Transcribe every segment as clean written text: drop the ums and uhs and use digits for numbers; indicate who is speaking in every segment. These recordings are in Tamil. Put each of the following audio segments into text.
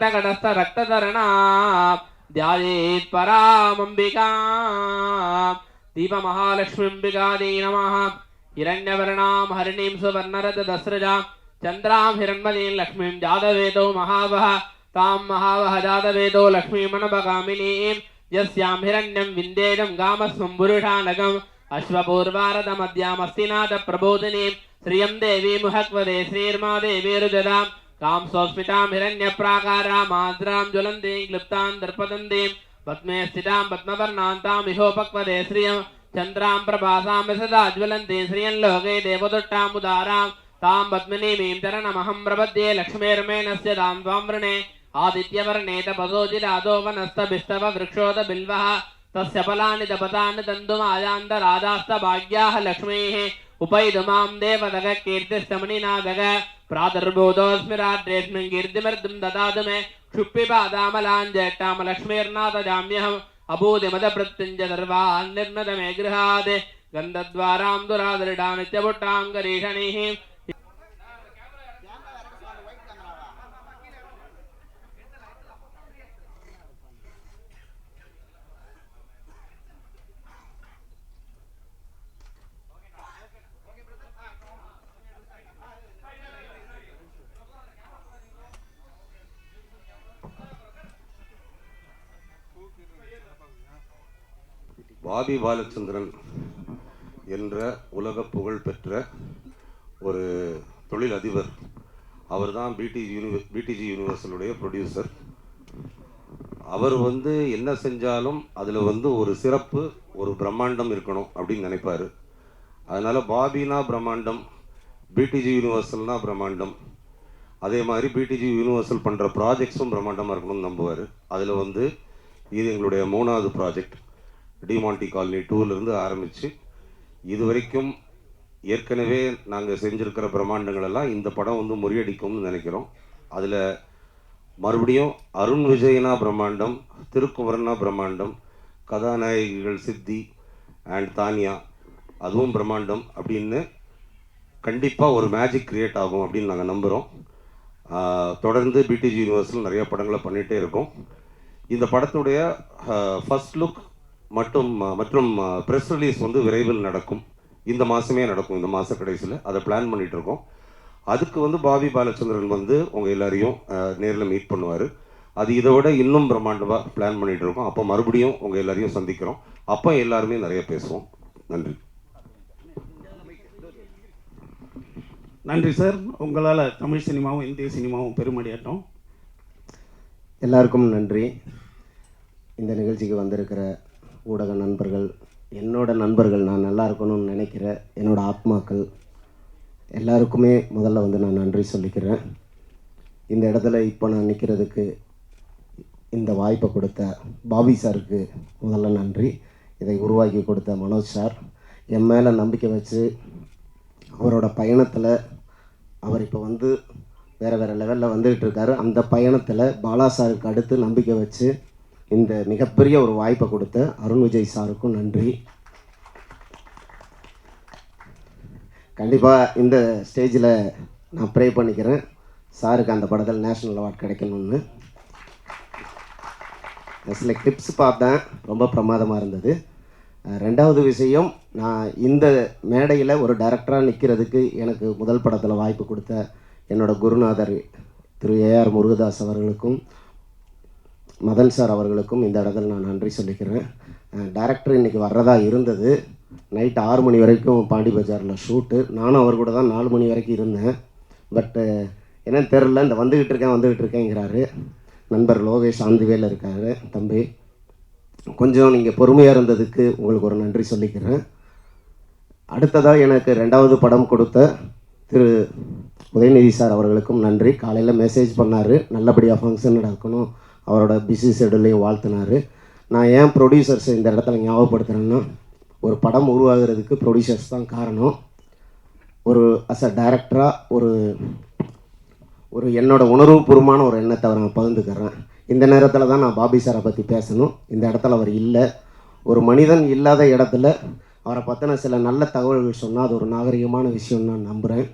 Speaker 1: रक्तगडस्थ रक्तधरणा ध्यायेत् परामंबिका दीपमहालक्ष्मींबिकायै नमः। हिरण्यवर्णां हरिणीं सुवर्णरजतस्रजा चन्द्रां हिरण्मयीं लक्ष्मीं जातवेदो महावः तां महावः जातवेदो लक्ष्मीमनपगामिनीं यस्यां हिरण्यं विन्देदं गामस्वं पुरुषानगम् अश्वपूर्वारतमद्यामस्तिनाथ प्रबोधिनीं श्रियं देवी मुहक्वदे श्रीर्मा देवीरुजदां कां स्वस्मितां हिरण्यप्राकारां आद्रां ज्वलन्तीं क्लिप्तां दर्पदन्तीं पद्मे स्थितां पद्मवर्णान्तां इहोपक्वदे श्रियं चन्द्रां प्रभासां सदा ज्वलन्तीं श्रियं लोके देवदुट्टामुदारां तां पद्मिनीमीं चरणमहं प्रपद्ये लक्ष्मीर्मेणस्य दां त्वां वृणे आदित्यवर्णे तपसोजिरादो वनस्तभिस्तव वृक्षोद बिल्वः तस्य फलानि तपतानि तन्तुमायान्तराजास्तभाग्याः लक्ष्मीः उपैदुमां देवदग कीर्तिस्तमनिनादग प्रादुर्बोधोऽस्मि रात्रेऽस्मिन् कीर्तिमर्दं ददातु मे क्षुप्पिपादामलाञ्जट्टामलक्ष्मीर्नाथजाम्यहम् अभूतिमदप्रत्यञ्च सर्वान् निर्नद मे गृहात् गन्धद्वारां दुरादृढा नित्यपुट्टां करीषणीः
Speaker 2: பாபி பாலச்சந்திரன் என்ற உலக புகழ் பெற்ற ஒரு தொழில் அதிபர். அவர் தான் பிடிஜி யூனிவர்சலுடைய ப்ரொடியூசர். அவர் என்ன செஞ்சாலும் அதில் ஒரு சிறப்பு, ஒரு பிரம்மாண்டம் இருக்கணும் அப்படின்னு நினைப்பார். அதனால் பாபினா பிரம்மாண்டம், பிடிஜி யூனிவர்சல்னா பிரம்மாண்டம். அதே மாதிரி பிடிஜி யூனிவர்சல் பண்ணுற ப்ராஜெக்ட்ஸும் பிரம்மாண்டமாக இருக்கணும்னு நம்புவார். அதில் இது எங்களுடைய 3வது ப்ராஜெக்ட். டிமாண்டி காலனி 2லேருந்து ஆரம்பித்து இது வரைக்கும் ஏற்கனவே நாங்கள் செஞ்சுருக்கிற பிரம்மாண்டங்களெல்லாம் இந்த படம் முறியடிக்கும்னு நினைக்கிறோம். அதில் மறுபடியும் அருண் விஜயனா பிரம்மாண்டம், திருக்குமரனா பிரம்மாண்டம், கதாநாயகிகள் சித்தி அண்ட் தானியா அதுவும் பிரம்மாண்டம் அப்படின்னு கண்டிப்பாக ஒரு மேஜிக் க்ரியேட் ஆகும் அப்படின்னு நாங்கள் நம்புகிறோம். தொடர்ந்து பிடிஜி யூனிவர்ஸில் நிறைய படங்களை பண்ணிகிட்டே இருக்கோம். இந்த படத்துடைய ஃபர்ஸ்ட் லுக் மற்றும் ப்ரெஸ் ரிலீஸ் விரைவில் நடக்கும். இந்த மாதமே நடக்கும், இந்த மாத கடைசியில். அதை பிளான் பண்ணிகிட்டு இருக்கோம். அதுக்கு பாபி பாலச்சந்திரன் உங்கள் எல்லாரையும் நேரில் மீட் பண்ணுவார். அது இதை விட இன்னும் பிரம்மாண்டமாக பிளான் பண்ணிகிட்டு இருக்கோம். அப்போ மறுபடியும் உங்கள் எல்லாரையும் சந்திக்கிறோம். அப்போ எல்லாருமே நிறைய பேசுவோம். நன்றி.
Speaker 3: நன்றி சார். உங்களால் தமிழ் சினிமாவும் இந்திய சினிமாவும் பெருமடையாட்டோம்.
Speaker 4: எல்லாருக்கும் நன்றி. இந்த நிகழ்ச்சிக்கு வந்திருக்கிற ஊடக நண்பர்கள், என்னோட நண்பர்கள், நான் நல்லா இருக்கணும்னு நினைக்கிற என்னோட ஆத்மாக்கள் எல்லாருக்குமே முதல்ல நான் நன்றி சொல்லிக்கிறேன். இந்த இடத்துல இப்போ நான் நிற்கிறதுக்கு இந்த வாய்ப்பை கொடுத்த பாபி சாருக்கு முதல்ல நன்றி. இதை உருவாக்கி கொடுத்த மனோஜ் சார், என் மேலே நம்பிக்கை வச்சு அவரோட பயணத்தில் அவர் இப்போ வேறு லெவலில் வந்துக்கிட்டு இருக்காரு. அந்த பயணத்தில் பாலா சாருக்கு அடுத்து நம்பிக்கை வச்சு இந்த மிகப்பெரிய ஒரு வாய்ப்பை கொடுத்த அருண் விஜய் சாருக்கும் நன்றி. கண்டிப்பாக இந்த ஸ்டேஜில் நான் ப்ரே பண்ணிக்கிறேன் சாருக்கு அந்த படத்தில் நேஷ்னல் அவார்ட் கிடைக்கணும்னு. சில கிளிப்ஸ் பார்த்தேன், ரொம்ப பிரமாதமாக இருந்தது. 2வது விஷயம், நான் இந்த மேடையில் ஒரு டைரக்டராக நிற்கிறதுக்கு எனக்கு முதல் படத்தில் வாய்ப்பு கொடுத்த என்னோட குருநாதர் திரு ஏஆர் முருகதாஸ் அவர்களுக்கும் மதன் சார் அவர்களுக்கும் இந்த இடத்துல நான் நன்றி சொல்லிக்கிறேன். டைரக்டர் இன்றைக்கி வர்றதா இருந்தது. நைட் 6 மணி வரைக்கும் பாண்டி பஜாரில் ஷூட்டு. நானும் அவர் கூட தான் 4 மணி வரைக்கும் இருந்தேன். பட்டு என்னன்னு தெரில, இந்த வந்துக்கிட்டு இருக்கேங்கிறாரு. நண்பர் லோகேஷ் ஆந்திவேல இருக்கார். தம்பி, கொஞ்சம் நீங்கள் பொறுமையாக இருந்ததுக்கு உங்களுக்கு ஒரு நன்றி சொல்லிக்கிறேன். அடுத்ததாக எனக்கு 2வது படம் கொடுத்த திரு உதயநிதி சார் அவர்களுக்கும் நன்றி. காலையில் மெசேஜ் பண்ணார், நல்லபடியாக ஃபங்க்ஷன் நடக்கணும், அவரோட பிஸி ஷெடியூலையும் வாழ்த்தினார். நான் ஏன் ப்ரொடியூசர்ஸை இந்த இடத்துல ஞாபகப்படுத்துகிறேன்னா, ஒரு படம் உருவாகிறதுக்கு ப்ரொடியூசர்ஸ் தான் காரணம். ஒரு அ டைரக்டராக ஒரு என்னோட உணர்வுபூர்வமான ஒரு எண்ணத்தை அவர் நான் பகிர்ந்துக்கிறேன். இந்த நேரத்தில் தான் நான் பாபி சாரை பற்றி பேசணும். இந்த இடத்துல அவர் இல்லை. ஒரு மனிதன் இல்லாத இடத்துல அவரை பற்றின சில நல்ல தகவல்கள் சொன்னால் அது ஒரு நாகரிகமான விஷயம்னு நான் நம்புகிறேன்.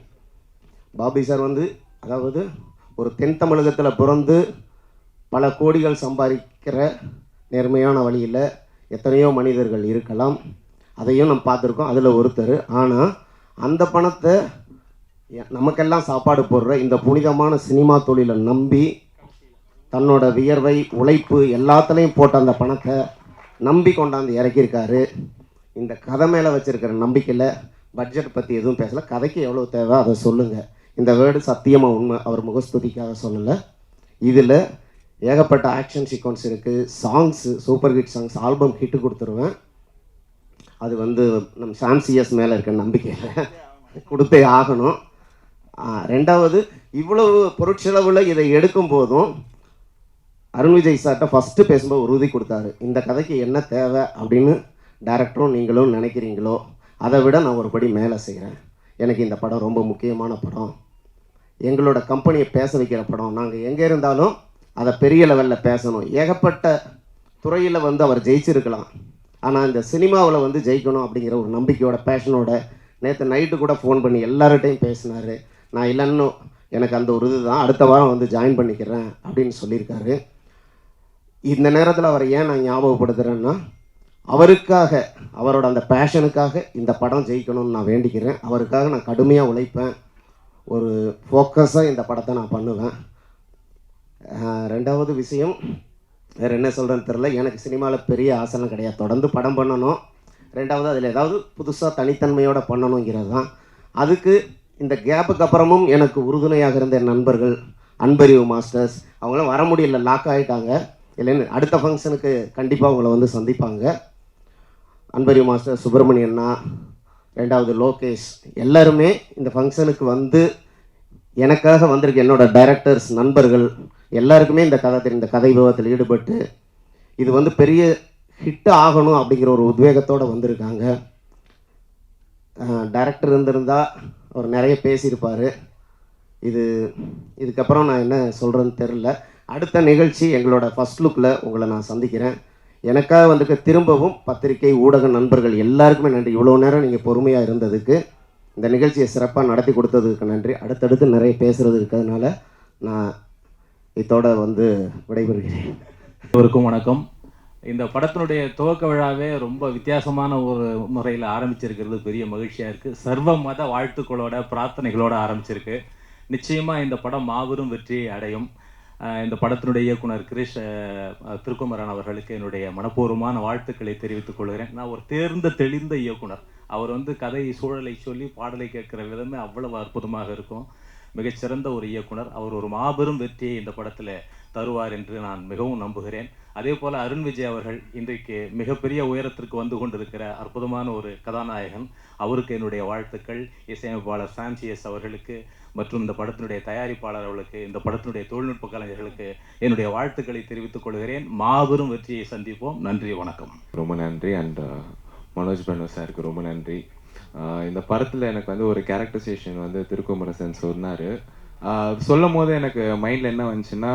Speaker 4: பாபி சார் அதாவது ஒரு தென் தமிழகத்தில் பிறந்து பல கோடிகள் சம்பாதிக்கிற நேர்மையான வழியில் எத்தனையோ மனிதர்கள் இருக்கலாம், அதையும் நம்ம பார்த்துருக்கோம். அதில் ஒருத்தர். ஆனால் அந்த பணத்தை நமக்கெல்லாம் சாப்பாடு போடுற இந்த புனிதமான சினிமா தொழிலை நம்பி தன்னோட வியர்வை உழைப்பு எல்லாத்துலேயும் போட்ட அந்த பணத்தை நம்பி கொண்டாந்து இறக்கியிருக்காரு. இந்த கதை மேலே வச்சுருக்கிற நம்பிக்கையில் பட்ஜெட் பற்றி எதுவும் பேசலை. கதைக்கு எவ்வளோ தேவை அதை சொல்லுங்கள். இந்த வேர்டு சத்தியமாக உண்மை, அவர் முகஸ்துதிக்காக சொல்லலை. இதில் ஏகப்பட்ட ஆக்ஷன் சீக்வன்ஸ் இருக்குது, songs super hit songs, album hit கொடுத்துருவேன். அது நம்ம சாம்சிஎஸ் மேலே இருக்க நம்பிக்கையில் கொடுத்தே ஆகணும். ரெண்டாவது, இவ்வளவு பொருட்செலவில் இதை எடுக்கும் போதும் அருண் விஜய் சார்கிட்ட ஃபஸ்ட்டு பேசும்போது ஒரு உறுதி கொடுத்தாரு. இந்த கதைக்கு என்ன தேவை அப்படின்னு டைரக்டரும் நீங்களும் நினைக்கிறீங்களோ அதை விட நான் ஒரு படி மேலே செய்கிறேன். எனக்கு இந்த படம் ரொம்ப முக்கியமான படம், எங்களோட கம்பெனியை பேச வைக்கிற படம். நாங்கள் எங்கே இருந்தாலும் அதை பெரிய லெவலில் பேசணும். ஏகப்பட்ட துறையில் அவர் ஜெயிச்சிருக்கலாம், ஆனால் இந்த சினிமாவில் ஜெயிக்கணும் அப்படிங்கிற ஒரு நம்பிக்கையோட பேஷனோட நேற்று நைட்டு கூட ஃபோன் பண்ணி எல்லார்கிட்டையும் பேசினார். நான் இல்லைன்னு எனக்கு அந்த ஒரு இதுதான், அடுத்த வாரம் ஜாயின் பண்ணிக்கிறேன் அப்படின்னு சொல்லியிருக்காரு. இந்த நேரத்தில் அவரை ஏன் நான் ஞாபகப்படுத்துகிறேன்னா, அவருக்காக, அவரோட அந்த பேஷனுக்காக இந்த படம் ஜெயிக்கணும்னு நான் வேண்டிக்கிறேன். அவருக்காக நான் கடுமையாக உழைப்பேன், ஒரு ஃபோக்கஸாக இந்த படத்தை நான் பண்ணுவேன். ரெண்டாவது விஷயம், வேறு என்ன சொல்கிறேன்னு தெரில, எனக்கு சினிமாவில் பெரிய ஆசைலாம் கிடையாது, தொடர்ந்து படம் பண்ணணும். ரெண்டாவது அதில் ஏதாவது புதுசாக தனித்தன்மையோடு பண்ணணுங்கிறது தான். அதுக்கு இந்த கேப்புக்கு அப்புறமும் எனக்கு உறுதுணையாக இருந்த என் நண்பர்கள், அன்பறிவு மாஸ்டர்ஸ், அவங்களாம் வர முடியல, லாக் ஆகிட்டாங்க. இல்லைன்னு அடுத்த ஃபங்க்ஷனுக்கு கண்டிப்பாக அவங்கள சந்திப்பாங்க. அன்பறிவு மாஸ்டர், சுப்பிரமணியண்ணா, ரெண்டாவது லோகேஷ், எல்லாருமே இந்த ஃபங்க்ஷனுக்கு எனக்காக வந்திருக்க என்னோடய டைரக்டர்ஸ், நண்பர்கள் எல்லாருக்குமே இந்த கதை விவாதத்தில் ஈடுபட்டு இது பெரிய ஹிட் ஆகணும் அப்படிங்கிற ஒரு உத்வேகத்தோடு வந்திருக்காங்க. டைரக்டர் இருந்திருந்தால் அவர் நிறைய பேசியிருப்பார். இதுக்கப்புறம் நான் என்ன சொல்கிறேன்னு தெரில. அடுத்த நிகழ்ச்சி எங்களோட ஃபஸ்ட் லுக்கில் உங்களை நான் சந்திக்கிறேன். எனக்காக திரும்பவும் பத்திரிகை ஊடக நண்பர்கள் எல்லாருக்குமே நன்றி. இவ்வளோ நேரம் நீங்கள் பொறுமையாக இருந்ததுக்கு, இந்த நிகழ்ச்சியை சிறப்பாக நடத்தி கொடுத்ததுக்கு நன்றி. அடுத்தடுத்து நிறைய பேசுகிறது இருக்கிறதுனால நான் இதோட விடைபெறுகிறேன்.
Speaker 5: எல்லோருக்கும் வணக்கம். இந்த படத்தினுடைய துவக்க விழாவே ரொம்ப வித்தியாசமான ஒரு முறையில் ஆரம்பிச்சிருக்கிறது பெரிய மகிழ்ச்சியாக இருக்குது. சர்வ மத வாழ்த்துக்களோட பிரார்த்தனைகளோடு ஆரம்பிச்சிருக்கு. நிச்சயமாக இந்த படம் மாபெரும் வெற்றியை அடையும். இந்த படத்தினுடைய இயக்குனர் கிரிஷ் திருக்குமரன் அவர்களுக்கு என்னுடைய மனப்பூர்வமான வாழ்த்துக்களை தெரிவித்துக் கொள்கிறேன். நான் ஒரு தேர்ந்த தெளிந்த இயக்குனர். அவர் கதை சூழலை சொல்லி பாடலை கேட்குற விதமே அவ்வளவு அற்புதமாக இருக்கும். மிகச்சிறந்த ஒரு இயக்குனர். அவர் ஒரு மாபெரும் வெற்றியை இந்த படத்தில் தருவார் என்று நான் மிகவும் நம்புகிறேன். அதே போல் அருண் விஜய் அவர்கள் இன்றைக்கு மிகப்பெரிய உயரத்திற்கு கொண்டிருக்கிற அற்புதமான ஒரு கதாநாயகன். அவருக்கு என்னுடைய வாழ்த்துக்கள். இசையமைப்பாளர் சாம்சிஎஸ் அவர்களுக்கு மற்றும் இந்த படத்தினுடைய தயாரிப்பாளர் அவர்களுக்கு, இந்த படத்தினுடைய தொழில்நுட்ப கலைஞர்களுக்கு என்னுடைய வாழ்த்துக்களை தெரிவித்துக் கொள்கிறேன். மாபெரும் வெற்றியை சந்திப்போம். நன்றி, வணக்கம்.
Speaker 6: ரொம்ப நன்றி. அண்ட் மனோஜ் பனோ சாருக்கு ரொம்ப நன்றி. இந்த படத்தில் எனக்கு ஒரு கேரக்டரைசேஷன் திருக்குமரசன் சொன்னார். சொல்லும் போது எனக்கு மைண்டில் என்ன வந்துச்சுன்னா,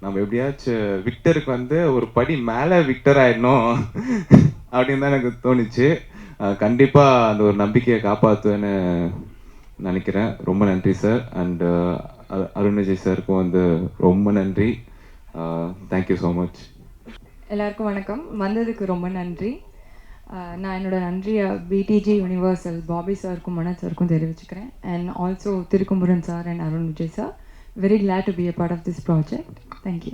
Speaker 6: நம்ம எப்படியாச்சும் விக்டருக்கு ஒரு படி மேலே விக்டர் ஆயிடணும் அப்படின்னு தான் எனக்கு தோணுச்சு. கண்டிப்பாக அந்த ஒரு நம்பிக்கையை காப்பாற்றுவேன்னு நினைக்கிறேன். ரொம்ப நன்றி சார். அண்ட் அருண் விஜய் சாருக்கும் ரொம்ப நன்றி. Thank you so much.
Speaker 7: எல்லாருக்கும் வணக்கம். வந்ததுக்கு ரொம்ப நன்றி. நான் என்னோட நன்றியை பிடிஜி யூனிவர்சல் பாபி சாருக்கும் மனோஜ் சாருக்கும் தெரிவிச்சுக்கிறேன். And also Thirukumaran sir and Arun Vijay sir. Very glad to be a part of this project. Thank you.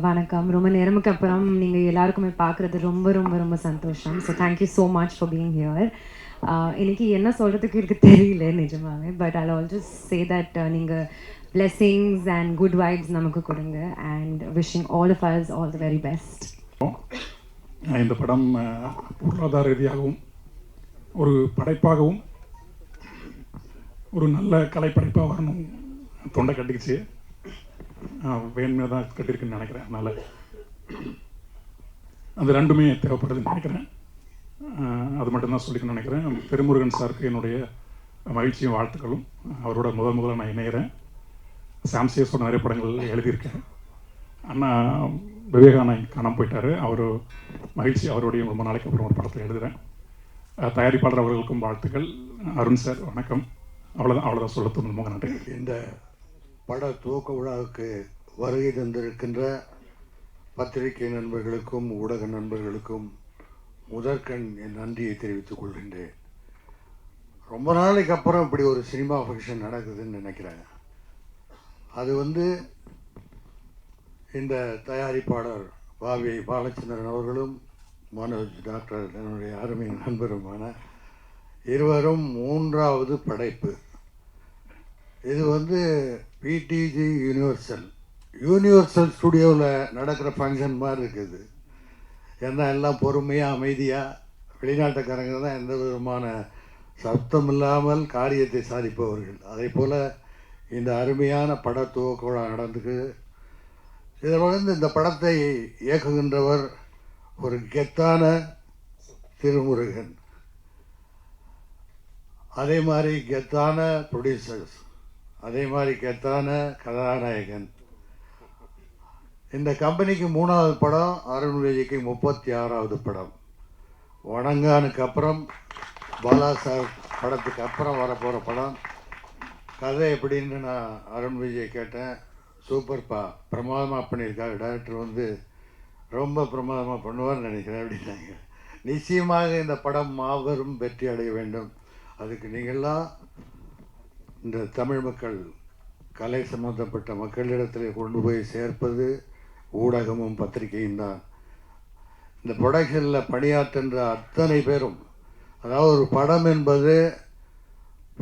Speaker 8: வணக்கம். ரொம்ப நேரமுக்கு அப்புறம் நீங்கள் எல்லாருக்குமே பார்க்குறது ரொம்ப ரொம்ப ரொம்ப சந்தோஷம். So thank you so much for being here. எனக்கு என்ன சொல்கிறதுக்கு எனக்கு தெரியல நிஜமாவே. But I also say that நீங்கள் blessings and good vibes நமக்கு கொடுங்க. and wishing all of us all the very best.
Speaker 9: இந்த படம் பொருளாதார ரீதியாகவும் ஒரு படைப்பாகவும் ஒரு நல்ல கலைப்படைப்பாக வரணும். தொண்டை கட்டிக்கிச்சு, வேணுமே தான் கட்டியிருக்குன்னு நினைக்கிறேன். அதனால் அது ரெண்டுமே தேவைப்படுதுன்னு நினைக்கிறேன். அது மட்டும்தான் சொல்லிக்கணும்னு நினைக்கிறேன். திருமுருகன் சாருக்கு என்னுடைய மகிழ்ச்சியும் வாழ்த்துக்களும். அவரோட முதல்ல நான் இணைகிறேன். சாம்சிஎஸோட நிறைய படங்கள் எழுதியிருக்கேன். அண்ணா விவேகானந்த் காணாமல் போயிட்டார். அவர் மகிழ்ச்சி, அவருடைய ரொம்ப நாளைக்கு அப்புறம் ஒரு படத்தில் எழுதுகிறேன். தயாரிப்பாளர் அவர்களுக்கும் வாழ்த்துக்கள். அருண் சார் வணக்கம். அவ்வளோதான் சொல்ல தோணுது. நன்றி.
Speaker 10: இந்த பட துவக்க விழாவுக்கு வருகை தந்திருக்கின்ற பத்திரிகை நண்பர்களுக்கும் ஊடக நண்பர்களுக்கும் முதற்கண் என் நன்றியை தெரிவித்துக் கொள்கின்றேன். ரொம்ப நாளைக்கு அப்புறம் இப்படி ஒரு சினிமா ஃபங்க்ஷன் நடக்குதுன்னு நினைக்கிறேன். அது இந்த தயாரிப்பாளர் பாவி பாலச்சந்திரன் அவர்களும் மனோஜ் டாக்டர் என்னுடைய அருமை நண்பருமான இருவரும் மூன்றாவது படைப்பு. இது பிடிஜி யூனிவர்சல் ஸ்டுடியோவில் நடக்கிற ஃபங்க்ஷன் மாதிரி இருக்குது. ஏன்னா எல்லாம் பொறுமையாக அமைதியாக வெளிநாட்டுக்காரங்க தான் எந்த விதமான சத்தம் இல்லாமல் காரியத்தை சாதிப்பவர்கள். அதே போல் இந்த அருமையான பட துவக்க விழா நடந்துக்கு. இதில் இந்த படத்தை இயக்குகின்றவர் ஒரு கெத்தான திருமுருகன், அதே மாதிரி கெத்தான ப்ரொடியூசர்ஸ், அதே மாதிரி கெத்தான கதாநாயகன். இந்த கம்பெனிக்கு 3வது படம், அருண் விஜய்க்கு 36வது படம். வணங்கானுக்கு அப்புறம் பாலா சார் படத்துக்கு அப்புறம் வரப்போகிற படம். கதை எப்படின்னு நான் அருண் விஜய் கேட்டேன். சூப்பர்ப்பா, பிரமாதமாக பண்ணியிருக்காரு டைரக்டர், ரொம்ப பிரமாதமாக பண்ணுவார்னு நினைக்கிறேன் அப்படின்னாங்க. நிச்சயமாக இந்த படம் மாபெரும் வெற்றி அடைய வேண்டும். அதுக்கு நீங்கள்லாம் இந்த தமிழ் மக்கள், கலை சம்பந்தப்பட்ட மக்களிடத்தில் கொண்டு போய் சேர்ப்பது ஊடகமும் பத்திரிகையும் தான். இந்த ப்ரொடக்ஷனில் பணியாற்றுகின்ற அத்தனை பேரும், அதாவது ஒரு படம் என்பது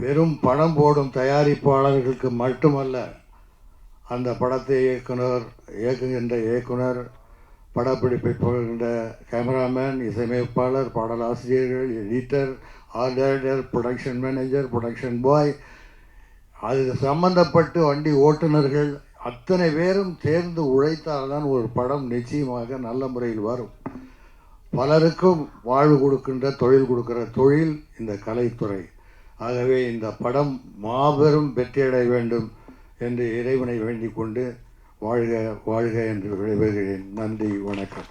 Speaker 10: வெறும் பணம் போடும் தயாரிப்பாளர்களுக்கு மட்டுமல்ல. அந்த படத்தை இயக்குகின்ற இயக்குனர், படப்பிடிப்பை போகின்ற கேமராமேன், இசையமைப்பாளர், பாடலாசிரியர்கள், editor, art director, production manager, production boy, அது சம்பந்தப்பட்டு வண்டி ஓட்டுநர்கள் அத்தனை பேரும் சேர்ந்து உழைத்தால்தான் ஒரு படம் நிச்சயமாக நல்ல முறையில் வரும். பலருக்கும் வாழ்வு கொடுக்கின்ற, தொழில் கொடுக்கிற தொழில் இந்த கலைத்துறை. ஆகவே இந்த படம் மாபெரும் வெற்றியடைய வேண்டும் என்று இறைவனை வேண்டிக் கொண்டு வாழ்க வாழ்க என்று விடைபெறுகிறேன். நன்றி, வணக்கம்.